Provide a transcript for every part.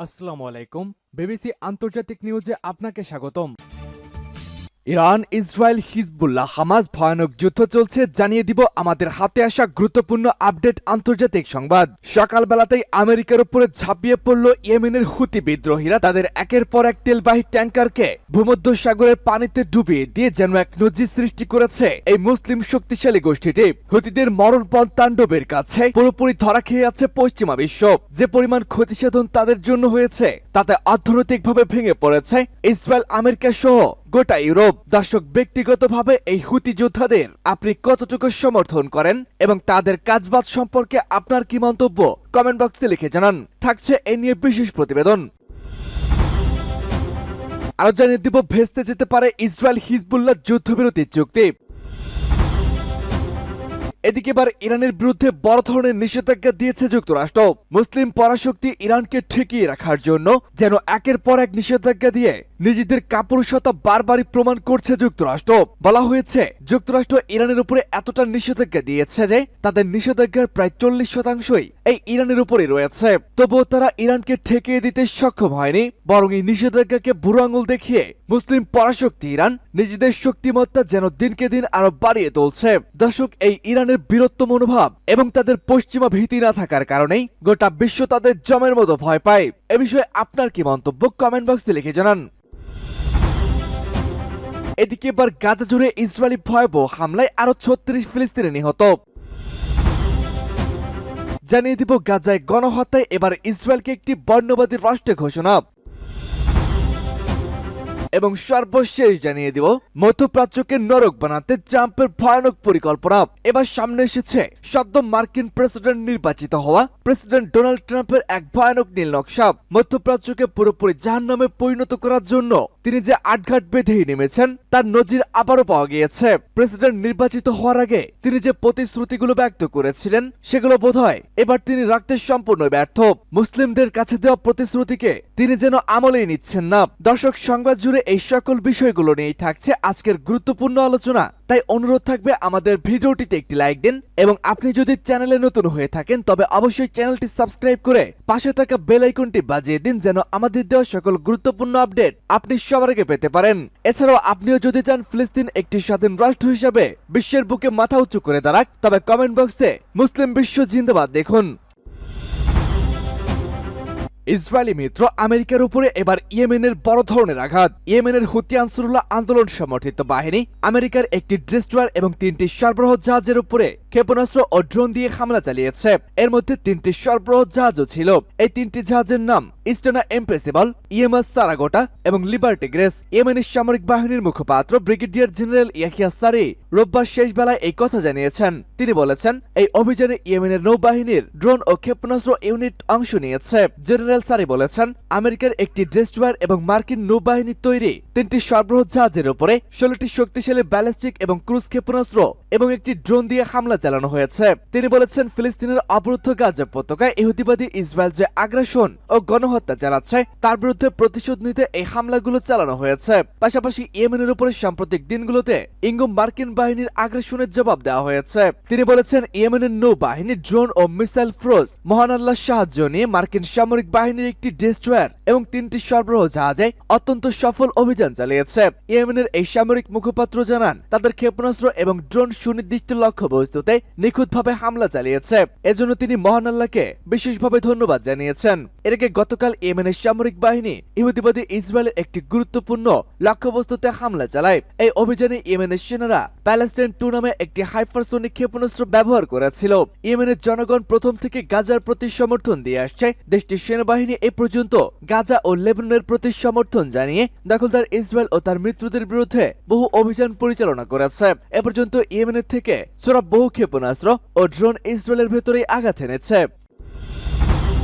আসসালামু আলাইকুম। বিবিসি আন্তর্জাতিক নিউজে আপনাকে স্বাগতম। ইরান, ইসরায়েল, হিজবুল্লাহ, হামাস ভয়ানক যুদ্ধ চলছে, জানিয়ে দিব আমাদের হাতে আসা গুরুত্বপূর্ণ আপডেট আন্তর্জাতিক সংবাদ। সকালবেলাতেই আমেরিকার উপরে ঝাঁপিয়ে পড়ল ইয়েমেনের হুতি বিদ্রোহীরা। তাদের একের পর এক তেলবাহী ট্যাঙ্কারকে ভূমধ্য সাগরের পানিতে ডুবিয়ে দিয়ে যেন এক নজির সৃষ্টি করেছে এই মুসলিম শক্তিশালী গোষ্ঠীটি। হুতিদের মরণপণ তাণ্ডবের কাছে পুরোপুরি ধরা খেয়ে আছে পশ্চিমা বিশ্ব। যে পরিমাণ ক্ষতিসাধন তাদের জন্য হয়েছে তাতে অর্থনৈতিকভাবে ভেঙে পড়েছে ইসরায়েল, আমেরিকা সহ গোটা ইউরোপ। দর্শক, ব্যক্তিগতভাবে এই হুতি যোদ্ধাদের আপনি কতটুকু সমর্থন করেন এবং তাদের কাজবাজ সম্পর্কে আপনার কি মন্তব্য কমেন্ট বক্সে লিখে জানান। থাকছে এ নিয়ে বিশেষ প্রতিবেদন। আরো জানিয়ে দিব, ভেস্তে যেতে পারে ইসরায়েল হিজবুল্লাহ যুদ্ধবিরতি চুক্তি। এদিকে এবার ইরানের বিরুদ্ধে বড় ধরনের নিষেধাজ্ঞা দিয়েছে যুক্তরাষ্ট্র। মুসলিম পরাশক্তি ইরানকে ঠেকিয়ে রাখার জন্য যেন একের পর এক নিষেধাজ্ঞা দিয়ে নিজেদের কাপুরুষতা বারবারই প্রমাণ করছে যুক্তরাষ্ট্র। বলা হয়েছে, যুক্তরাষ্ট্র ইরানের উপরে এতটা নিষেধাজ্ঞা দিয়েছে যে তাদের নিষেধাজ্ঞার প্রায় 40% এই ইরানের উপরে রয়েছে। তবুও তারা ইরানকে ঠেকিয়ে দিতে সক্ষম হয়নি, বরং এই নিষেধাজ্ঞাকে বুড়ো আঙুল দেখিয়ে মুসলিম পরাশক্তি ইরান নিজেদের শক্তিমত্তা যেন দিনকে দিন আরো বাড়িয়ে তুলছে। দর্শক, এই ইরানের বীরত্ব মনোভাব এবং তাদের পশ্চিমা ভীতি না থাকার কারণেই গোটা বিশ্ব তাদের জমের মতো ভয় পায়। এ বিষয়ে আপনার কি মন্তব্য কমেন্ট বক্সে লিখে জানান। এদিকে এবার গাজা জুড়ে ইসরায়েলি ভয়াবহ হামলায় আরো 36 ফিলিস্তিনি নিহত। জানিয়ে দিব, গাজায় গণহত্যায় এবার ইসরায়েলকে একটি বর্ণবাদী রাষ্ট্রে ঘোষণা। এবং সর্বশেষ জানিয়ে দিব, মধ্যপ্রাচ্যকে নরক বানাতে ট্রাম্পের ভয়ানক পরিকল্পনা। এবার সামনে এসেছে সদ্য মার্কিন প্রেসিডেন্ট নির্বাচিত হওয়া প্রেসিডেন্ট ডোনাল্ড ট্রাম্পের এক ভয়ানক নীল নকশা। মধ্যপ্রাচ্যকে পুরোপুরি জাহান্নামে পরিণত করার জন্য তিনি যে আটঘাট বেঁধেই নেমেছেন তার নজির আবারও পাওয়া গিয়েছে। প্রেসিডেন্ট নির্বাচিত হওয়ার আগে তিনি যে প্রতিশ্রুতিগুলো ব্যক্ত করেছিলেন সেগুলো বোধহয় এবার তিনি রাখতে সম্পূর্ণ ব্যর্থ। মুসলিমদের কাছে দেওয়া প্রতিশ্রুতিকে তিনি যেন আমলেই নিচ্ছেন না। দর্শক, সংবাদ জুড়ে এই সকল বিষয়গুলো নিয়েই থাকছে আজকের গুরুত্বপূর্ণ আলোচনা। তাই অনুরোধ থাকবে আমাদের ভিডিওটিতে একটি লাইক দিন এবং আপনি যদি চ্যানেলে নতুন হয়ে থাকেন তবে অবশ্যই চ্যানেলটি সাবস্ক্রাইব করে পাশে থাকা বেল আইকনটি বাজিয়ে দিন, যেন আমাদের দেওয়া সকল গুরুত্বপূর্ণ আপডেট আপনি সবার আগে পেতে পারেন। এছাড়াও আপনিও যদি চান ফিলিস্তিন একটি স্বাধীন রাষ্ট্র হিসাবে বিশ্বের বুকে মাথা উঁচু করে দাঁড়াক, তবে কমেন্ট বক্সে মুসলিম বিশ্ব জিন্দাবাদ দেখুন। ইসরায়েলি মিত্র আমেরিকার উপরে এবার ইয়েমেনের বড় ধরনের আঘাত। ইয়েমেনের হুতি আনসারুল্লাহ আন্দোলন সমর্থিত বাহিনী আমেরিকার একটি ডেস্ট্রয়ার এবং 3টি সরবরাহ জাহাজের উপরে ক্ষেপণাস্ত্র ও ড্রোন দিয়ে হামলা চালিয়েছে। এর মধ্যে 3টি সরবরাহ জাহাজও ছিল। এই 3টি জাহাজের নাম ইস্টার্না ইম্পেসিবল, ইএমএস সারাগোটা এবং লিবার্টি গ্রেস। ইয়েমেনের সামরিক বাহিনীর মুখপাত্র ব্রিগেডিয়ার জেনারেল ইয়াহিয়া সারি রোববার শেষ বেলায় এই কথা জানিয়েছেন। তিনি বলেছেন, এই অভিযানে ইয়েমেনের নৌবাহিনীর ড্রোন ও ক্ষেপণাস্ত্র ইউনিট অংশ নিয়েছে। জেনারেল সারি বলেছেন, আমেরিকার একটি ডেস্ট্রয়ার এবং মার্কিন নৌবাহিনীর তৈরি 3টি সরবরাহ জাহাজের উপরে 16টি শক্তিশালী ব্যালিস্টিক এবং ক্রুজ ক্ষেপণাস্ত্র এবং একটি ড্রোন দিয়ে হামলা চালানো হয়েছে। তিনি বলেছেন, ফিলিস্তিনের অবরুদ্ধ গাজা উপত্যকায় ইহুদিবাদী ইসরায়েল যে আগ্রাসন ও গণহত্যা চালাচ্ছে তার বিরুদ্ধে প্রতিশোধ নিতে এই হামলাগুলো চালানো হয়েছে। পাশাপাশি ইয়েমেনের উপরে সাম্প্রতিক দিনগুলোতে ইঙ্গো মার্কিন বাহিনীর আগ্রাসনের জবাব দেওয়া হয়েছে। তিনি বলেছেন, ইয়েমেনের নৌবাহিনী ড্রোন ও মিসাইল ফ্রোজ মহান আল্লাহর সাহায্য নিয়ে মার্কিন সামরিক বাহিনীর একটি ডেস্ট্রয়ার এবং 3টি সরবরাহ জাহাজে অত্যন্ত সফল অভিযান চালিয়েছে। ইয়েমেনের এই সামরিক মুখপাত্র জানান, তাদের ক্ষেপণাস্ত্র এবং ড্রোন সুনির্দিষ্ট লক্ষ্যবস্তুতে নিখুঁতভাবে হামলা চালিয়েছে। এজন্য তিনি মহান আল্লাহকে বিশেষভাবে ধন্যবাদ জানিয়েছেন। এর আগে গতকাল ইয়েমেনের সামরিক বাহিনী ইহুদিবাদী ইসরায়েলের একটি গুরুত্বপূর্ণ লক্ষ্যবস্তুতে হামলা চালায়। এই অভিযানে ইয়েমেনের সেনারা প্যালেস্টাইন 2 নামে একটি হাইপারসোনিক ক্ষেপণাস্ত্র ব্যবহার করেছিল। ইয়েমেনের জনগণ প্রথম থেকে গাজার প্রতি সমর্থন দিয়ে আসছে। দেশটির সেনাবাহিনী এ পর্যন্ত গাজা ও লেবাননের প্রতি সমর্থন জানিয়ে দখলদার ইসরায়েল ও তার মিত্রদের বিরুদ্ধে বহু অভিযান পরিচালনা করেছে। এ পর্যন্ত ইয়েমেনের থেকে ছোড়া বহু ক্ষেপণাস্ত্র ও ড্রোন ইসরায়েলের ভেতরেই আঘাত এনেছে।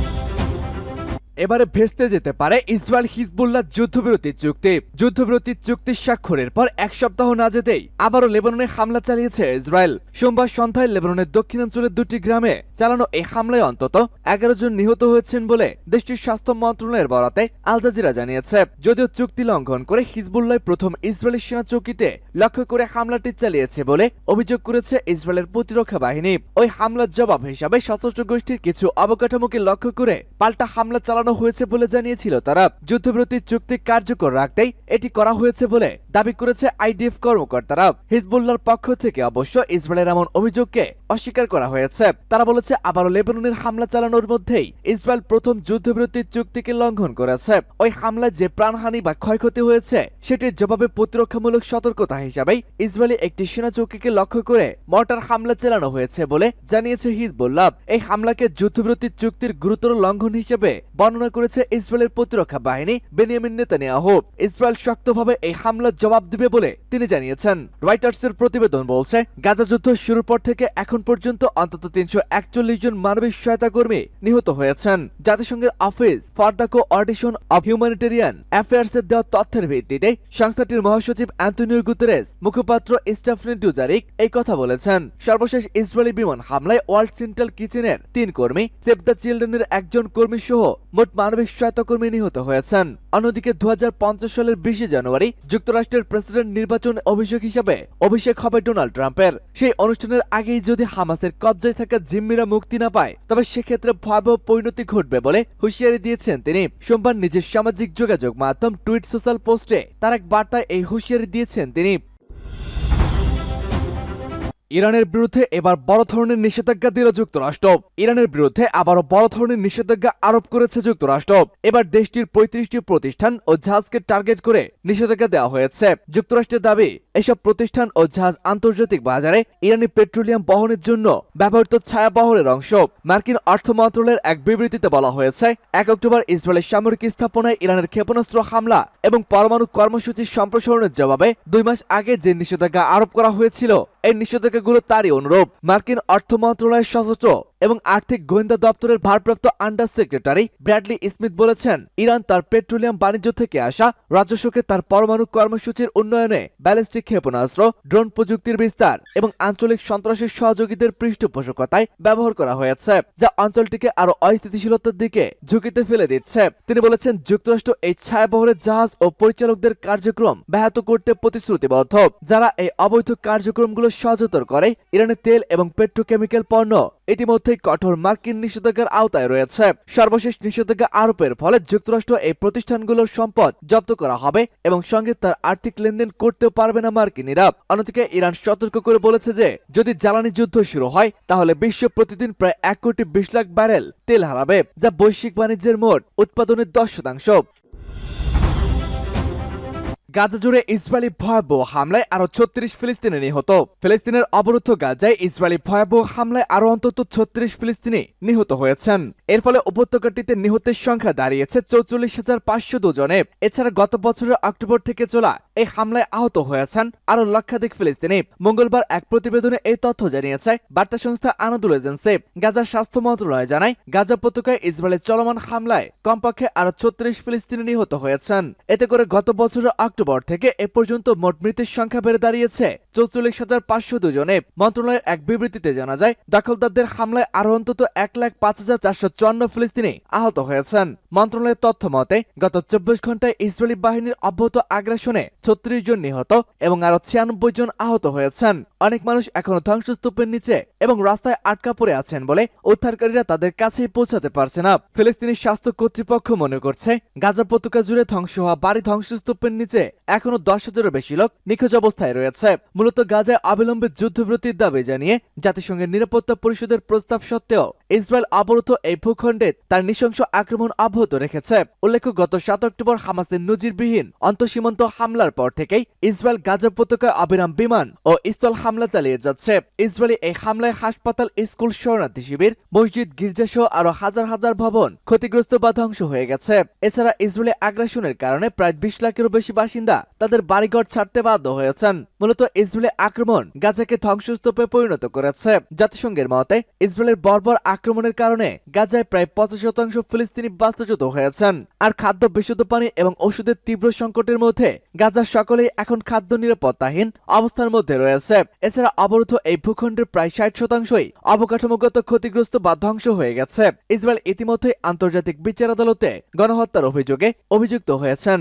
এবারে ভেস্তে যেতে পারে ইসরায়েল হিজবুল্লাহ যুদ্ধবিরতির চুক্তি। যুদ্ধবিরতির চুক্তি স্বাক্ষরের পর এক সপ্তাহ না যেতেই আবারও লেবাননে হামলা চালিয়েছে ইসরায়েল। সোমবার সন্ধ্যায় লেবাননের দক্ষিণাঞ্চলের 2টি গ্রামে চালানো এই হামলায় অন্তত 11 জন নিহত হয়েছেন বলে দেশটির স্বাস্থ্য মন্ত্রণালয়ের বরাতে আল জাজিরা জানিয়েছে। যদিও চুক্তি লঙ্ঘন করে হিজবুল্লাহ প্রথম ইসরায়েলি সেনা চৌকিতে লক্ষ্য করে হামলাটি চালিয়েছে বলে অভিযোগ করেছে ইসরায়েলের প্রতিরক্ষা বাহিনী। ওই হামলার জবাব হিসাবে সশস্ত্র গোষ্ঠীর কিছু অবকাঠামোকে লক্ষ্য করে পাল্টা হামলা চালানো চালানো হয়েছে বলে জানিয়েছিল তারা। যুদ্ধবিরতি চুক্তি কার্যকর রাখতেই এটি করা হয়েছে বলে দাবি করেছে আইডিএফ কর্মকর্তারা। হিজবুল্লাহর পক্ষ থেকে অবশ্য ইসরায়েলের এমন অভিযোগকে অস্বীকার করা হয়েছে। তারা বলেছে আবারও লেবাননের হামলা চালানোর মধ্যেই ইসরায়েল প্রথম যুদ্ধবিরতির চুক্তিকে লঙ্ঘন করেছে। ওই হামলায় যে প্রাণহানি বা ক্ষয়ক্ষতি হয়েছে সেটির জবাবে প্রতিরক্ষামূলক সতর্কতা হিসাবেই ইসরায়েলি একটি সেনা চৌকিকে লক্ষ্য করে মর্টার হামলা চালানো হয়েছে বলে জানিয়েছে হিজবুল্লাহ। এই হামলাকে যুদ্ধবিরতি চুক্তির গুরুতর লঙ্ঘন হিসেবে বর্ণনা করেছে ইসরায়েলের প্রতিরক্ষা বাহিনী বেনিয়ামিন নেতানিয়াহু। ইসরায়েল শক্তভাবে এই হামলার জবাব দিবে বলে তিনি জানিয়েছেন। রয়টার্সের প্রতিবেদন বলছে, গাজা যুদ্ধ শুরুর পর থেকে এখন পর্যন্ত অন্তত ৩৪১ জন মানবিক সহায়তা কর্মী নিহত হয়েছেন। জাতিসংঘের office for the coordination of humanitarian অ্যাফেয়ার্সের দেওয়া তথ্যের ভিত্তিতে সংস্থাটির মহাসচিব অ্যান্টনিও গুতেরেস মুখপাত্র স্টেফানি ডুজারিক এই কথা বলেছেন। সর্বশেষ ইসরায়েলি বিমান হামলায় ওয়ার্ল্ড সেন্ট্রাল কিচেনের ৩ কর্মী, সেভ দ্য চিলড্রেনের ১ জন কর্মী সহ মোট মানবিক সহায়তা কর্মী নিহত হয়েছেন। অন্যদিকে ২০৫০ সালের ২০ জানুয়ারি যুক্তরাষ্ট্রের প্রেসিডেন্ট নির্বাচন অভিষেক হবে ডোনাল্ড ট্রাম্পের। সেই অনুষ্ঠানের আগেই যদি হামাসের কবজায় থাকা জিম্মিরা মুক্তি না পায় তবে সেক্ষেত্রে ভয়াবহ পরিণতি ঘটবে বলে হুঁশিয়ারি দিয়েছেন তিনি। সোমবার নিজের সামাজিক যোগাযোগ মাধ্যম টুইট সোশ্যাল পোস্টে তার এক বার্তায় এই হুঁশিয়ারি দিয়েছেন তিনি। ইরানের বিরুদ্ধে এবার বড় ধরনের নিষেধাজ্ঞা দিল যুক্তরাষ্ট্র। ইরানের বিরুদ্ধে আবারও বড় ধরনের নিষেধাজ্ঞা আরোপ করেছে যুক্তরাষ্ট্র। এবার দেশটির ৩৫টি প্রতিষ্ঠান ও জাহাজকে টার্গেট করে নিষেধাজ্ঞা দেওয়া হয়েছে। যুক্তরাষ্ট্রের দাবি, এসব প্রতিষ্ঠান ও জাহাজ আন্তর্জাতিক বাজারে ইরানি পেট্রোলিয়াম বহনের জন্য ব্যবহৃত ছায়াবহরের অংশ। মার্কিন অর্থ মন্ত্রণালয়ের এক বিবৃতিতে বলা হয়েছে, ১ অক্টোবর ইসরায়েলের সামরিক স্থাপনায় ইরানের ক্ষেপণাস্ত্র হামলা এবং পরমাণু কর্মসূচি সম্প্রসারণের জবাবে ২ মাস আগে যে নিষেধাজ্ঞা আরোপ করা হয়েছিল এই নিষেধাজ্ঞাগুলো তারই অনুরূপ। মার্কিন অর্থ মন্ত্রণালয়ের সশস্ত্র এবং আর্থিক গোয়েন্দা দপ্তরের ভারপ্রাপ্ত আন্ডার সেক্রেটারি ব্র্যাডলি স্মিথ বলেছেন, ইরান তার পেট্রোলিয়াম বাণিজ্য থেকে আসা রাজস্বকে তার পরমাণু কর্মসূচির উন্নয়নে ব্যালিস্টিক ক্ষেপণাস্ত্র, ড্রোন প্রযুক্তির বিস্তার এবং আঞ্চলিক সন্ত্রাসী সহযোগীদের পৃষ্ঠপোষকতায় ব্যবহার করা হয়েছে, যা অঞ্চলটিকে আরো অস্থিতিশীলতার দিকে ঝুঁকিতে ফেলে দিচ্ছে। তিনি বলেছেন, যুক্তরাষ্ট্র এই ছায়াবহরের জাহাজ ও পরিচালকদের কার্যক্রম ব্যাহত করতে প্রতিশ্রুতিবদ্ধ, যারা এই অবৈধ কার্যক্রমগুলো সহজতর করে। ইরানের তেল এবং পেট্রোকেমিক্যাল পণ্য ইতিমধ্যেই কঠোর মার্কিন নিষেধাজ্ঞার আওতায় রয়েছে। সর্বশেষ নিষেধাজ্ঞা আরোপের ফলে যুক্তরাষ্ট্র এই প্রতিষ্ঠানগুলোর সম্পদ জব্দ করা হবে এবং সঙ্গে তার আর্থিক লেনদেন করতে পারবে না মার্কিনিরা। অন্যদিকে ইরান সতর্ক করে বলেছে যে যদি জ্বালানি যুদ্ধ শুরু হয় তাহলে বিশ্ব প্রতিদিন প্রায় ১,২০,০০,০০০ ব্যারেল তেল হারাবে, যা বৈশ্বিক বাণিজ্যের মোট উৎপাদনের ১০%। গাজা জুড়ে ইসরায়েলি ভয়াবহ হামলায় আরো ৩৬ ফিলিস্তিনি নিহত। ফিলিস্তিনের অবরুদ্ধ গাজায় ইসরায়েলি ভয়াবহ হামলায় আরো অন্তত ৩৬ ফিলিস্তিনি নিহত হয়েছেন। এর ফলে উপত্যকাটিতে নিহতের সংখ্যা দাঁড়িয়েছে ৪৪,৫০২ জনে। এছাড়া গত বছরের অক্টোবর থেকে চলা এই হামলায় আহত হয়েছেন আরো লক্ষাধিক ফিলিস্তিনি। মঙ্গলবার এক প্রতিবেদনে এই তথ্য জানিয়েছে বার্তা সংস্থা আনাদুল এজেন্সি। গাজার স্বাস্থ্য মন্ত্রণালয় জানায়, গাজা উপত্যকায় ইসরায়েলের চলমান হামলায় কমপক্ষে আরো ৩৬ ফিলিস্তিনি নিহত হয়েছেন। এতে করে গত বছরের অক্টোবর থেকে এ পর্যন্ত মোট মৃতের সংখ্যা বেড়ে দাঁড়িয়েছে ৪৪,৫০২ জনে। মন্ত্রণালয়ের এক বিবৃতিতে জানা যায়, দখলদারদের হামলায় আরো অন্তত ১,৫,৪৫৪ ফিলিস্তিনি আহত হয়েছেন। মন্ত্রণালয়ের তথ্য মতে গত ২৪ ঘন্টায় ইসরায়েলি বাহিনীর অব্যাহত আগ্রাসনে ৩৬ জন নিহত এবং আরো ৯৬ জন আহত হয়েছেন। অনেক মানুষ এখনো ধ্বংসস্তূপের নিচে এবং রাস্তায় আটকা পড়ে আছেন বলে উদ্ধারকারীরা তাদের কাছেই পৌঁছাতে পারছে না। ফিলিস্তিনি স্বাস্থ্য কর্তৃপক্ষ মনে করছে, গাজা উপত্যকা জুড়ে ধ্বংস হওয়া বাড়ি ধ্বংসস্তূপের নিচে এখনো ১০,০০০-এরও বেশি লোক নিখোঁজ অবস্থায় রয়েছে। মূলত গাজায় অবিলম্বে যুদ্ধবিরতির দাবি জানিয়ে জাতিসংঘের নিরাপত্তা পরিষদের প্রস্তাব সত্ত্বেও ইসরায়েল অবরুদ্ধ এই ভূখণ্ডে তার নৃশংস আক্রমণ অব্যাহত রেখেছে। উল্লেখ্য, গত ৭ অক্টোবর হামাসের নজিরবিহীন অন্তঃসীমান্ত হামলার পর থেকেই ইসরায়েল গাজা উপত্যকায় অবিরাম বিমান ও স্থল হামলা চালিয়ে যাচ্ছে। ইসরায়েলি এই হামলায় হাসপাতাল, স্কুল, শরণার্থী শিবির, মসজিদ, গির্জাসহ আরো হাজার হাজার ভবন ক্ষতিগ্রস্ত বা ধ্বংস হয়ে গেছে। এছাড়া ইসরায়েলি আগ্রাসনের কারণে প্রায় ২০ লাখেরও বেশি বাসিন্দা তাদের বাড়িঘর ছাড়তে বাধ্য হয়েছেন। মূলত ইসরায়েলি আক্রমণ গাজাকে ধ্বংসস্তূপে পরিণত করেছে। জাতিসংঘের মতে ইসরায়েলের বর্বর আক্রমণের কারণে গাজায় প্রায় ৮৫% ফিলিস্তিনি বাস্তুচ্যুত হয়েছেন। আর খাদ্য, বিশুদ্ধ পানি এবং ওষুধের তীব্র সংকটের মধ্যে গাজার সকলেই এখন খাদ্য নিরাপত্তাহীন অবস্থার মধ্যে রয়েছে। এছাড়া অবরুদ্ধ এই ভূখণ্ডের প্রায় ৬০%ই অবকাঠামোগত ক্ষতিগ্রস্ত বা ধ্বংস হয়ে গেছে। ইসরায়েল ইতিমধ্যে আন্তর্জাতিক বিচার আদালতে গণহত্যার অভিযোগে অভিযুক্ত হয়েছেন।